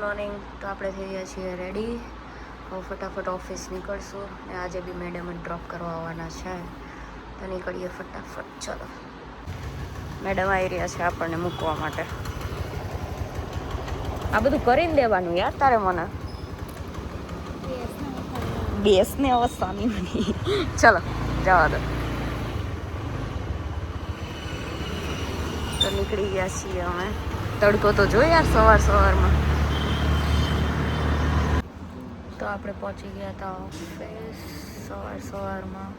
Morning. તો આપણે થઈ ગયા છીએ રેડી. હવે ફટાફટ ઓફિસ નીકળશું ને આજે બી મેડમ ડ્રોપ કરવા આવવાના છે તો નીકળીએ ફટાફટ. ચલો, મેડમ આવી રહ્યા છે આપણને મૂકવા માટે. આ બધું કરીને દેવાનું યાર તારે. મને બેસને અવસ્થાની બની. ચલો જવા દો. તો નીકળી ગયા છીએ અમે. તડકો તો જો યાર સવારમાં. તો આપણે પહોંચી ગયા હતા ઓફિસ સવારમાં.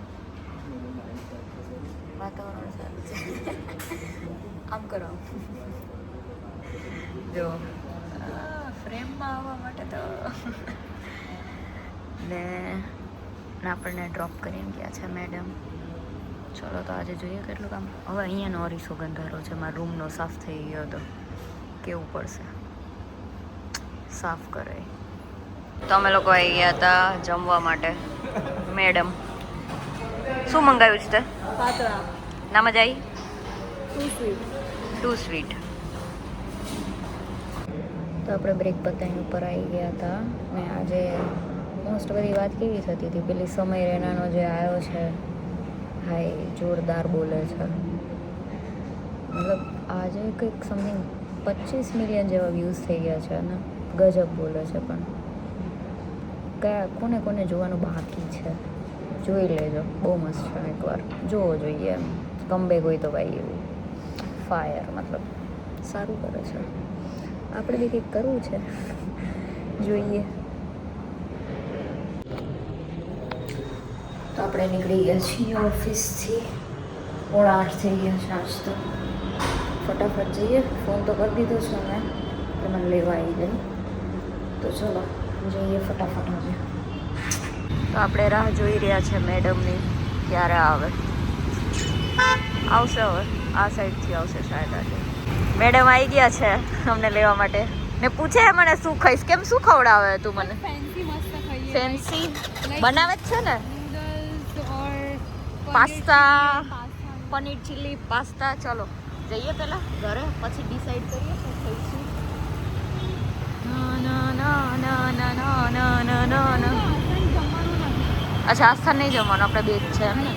વાતાવરણ સારું છે. આમ કરો જો ફ્રેમમાં આવવા માટે તો ને આપણને ડ્રોપ કરીને ગયા છે મેડમ. ચલો તો આજે જોઈએ કેટલું કામ. હવે અહીંયાનો અરીસો ગંધારો છે. મારા રૂમનો સાફ થઈ ગયો હતો. કેવું પડશે સાફ કરે. તો અમે લોકો આવી ગયા હતા જમવા માટે. મેડમ શું મંગાવ્યું છે તે? પાતળા. ના મજા આવી? Too sweet. 2 સ્વીટ. તો આપણે બ્રેક પતાવીને ઉપર આવી ગયા હતા ને આજે મોસ્ટ બધી વાત કેવી થતી હતી પેલી સમય રેનાનો જે આવ્યો છે હાય જોરદાર બોલે છે. મતલબ આજે કંઈક સમથિંગ 25 મિલિયન જેવા વ્યૂઝ થઈ ગયા છે અને ગજબ બોલે છે. પણ કયા કોને કોને જોવાનું બાકી છે જોઈ લેજો. બહુ મસ્ત છે. એકવાર જોવો જોઈએ. એમ કમબેક હોય તો ભાઈ એવું ફાયર. મતલબ સારું કરે છે. આપણે બી કંઈક કરવું છે. જોઈએ. તો આપણે નીકળી ગયા છીએ ઓફિસથી. 7:30 થઈ ગયા છે આજ તો. ફટાફટ જઈએ. ફોન તો કરી દીધો છે મેં કે મને લેવા આવી જાય. તો ચલો જઈએ ફટાફટ હવે. તો આપણે રાહ જોઈ રહ્યા છે મેડમની ક્યારે આવે. આવશે હવે આ સાઈડથી આવશે શાયદ આજે. મેડમ આવી ગયા છે અમને લેવા માટે ને પૂછે મને શું ખાઈશ. કેમ શું ખવડાવે તું મને? ફેન્સી મસ્ત ખાઈએ. ફેન્સી બનાવે જ છે ને. નૂડલ્સ ઓર પાસ્તા, પનીર ચીલી પાસ્તા. ચલો જઈએ પહેલાં ઘરે પછી ડિસાઈડ કરીએ શું ખાઈશું. અચ્છા આસ્થા નહીં જમવાનું. આપણે બે જ છે એમ ને.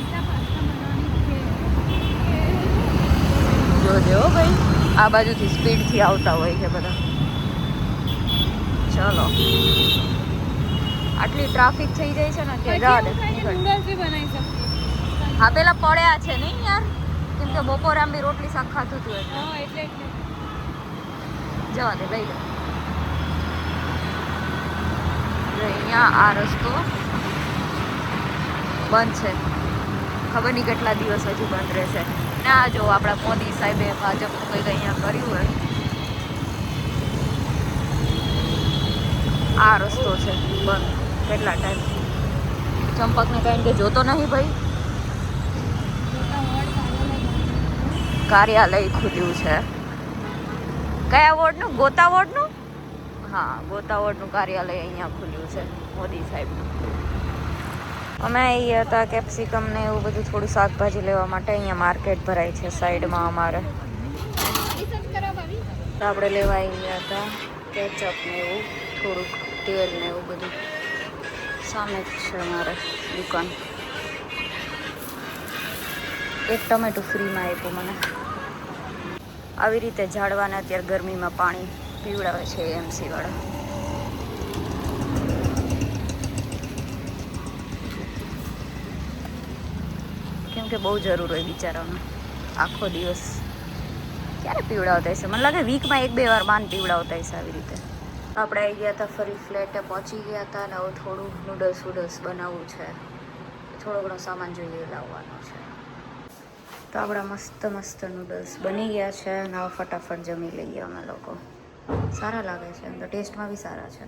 જોજો ભાઈ આ બાજુથી સ્પીડથી આવતા હોય છે બધા. ચલો આટલી ટ્રાફિક થઈ જાય છે ને કે જવા દે. નૂડલ્સ બી બનાવી શકીએ. હા પેલા પડ્યા છે નહીં યાર. કેમ કે બપોરે આમ બી રોટલી શાક ખાતું હતું એટલે. હા એટલે જવા દે લઈ લો. અહીંયા આ રસ્તો બંધ છે. ખબર નહીં કેટલા દિવસ હજુ બંધ રહેશે. ના જો આપણા મોદી સાહેબે ભાજપનું કંઈક અહીંયા કર્યું હોય. આ રસ્તો છે બંધ કેટલા ટાઈમ. ચંપકને કારણ કે જોતો નહીં ભાઈ. કાર્યાલય ખુલ્યું છે. કયા વોર્ડનું? ગોતા વોર્ડનું. હા ગોતા વોર્ડનું કાર્યાલય અહીંયા ખુલ્યું છે મોદી સાહેબનું. અમે આવી હતા કેપ્સિકમ ને એવું બધું થોડું શાકભાજી લેવા માટે. અહીંયા માર્કેટ ભરાય છે સાઈડમાં અમારે. તો આપણે લેવા આવી ગયા હતા કેચઅપ ને એવું થોડુંક તેલ ને એવું બધું. સામે જ છે અમારે દુકાન. એક ટમેટું ફ્રીમાં આપ્યું મને. આવી રીતે ઝાડવાને અત્યારે ગરમીમાં પાણી પીવડાવે છે એમસી વાળા. કેમ કે બહુ જરૂર હોય બિચારાને. આખો દિવસ ક્યારે પીવડાવતા હશે? મને લાગે વીકમાં 1-2 વાર માન પીવડાવતા હશે આવી રીતે. આપણે આવી ગયા હતા ફરી ફ્લેટે પહોંચી ગયા હતા અને હવે થોડું નૂડલ્સ બનાવવું છે. થોડો ઘણો સામાન જોઈએ લાવવાનો છે. તો આપણા મસ્ત નૂડલ્સ બની ગયા છે અને હવે ફટાફટ જમી લઈએ અમે લોકો. સારા લાગે છે એમ તો. ટેસ્ટમાં બી સારા છે.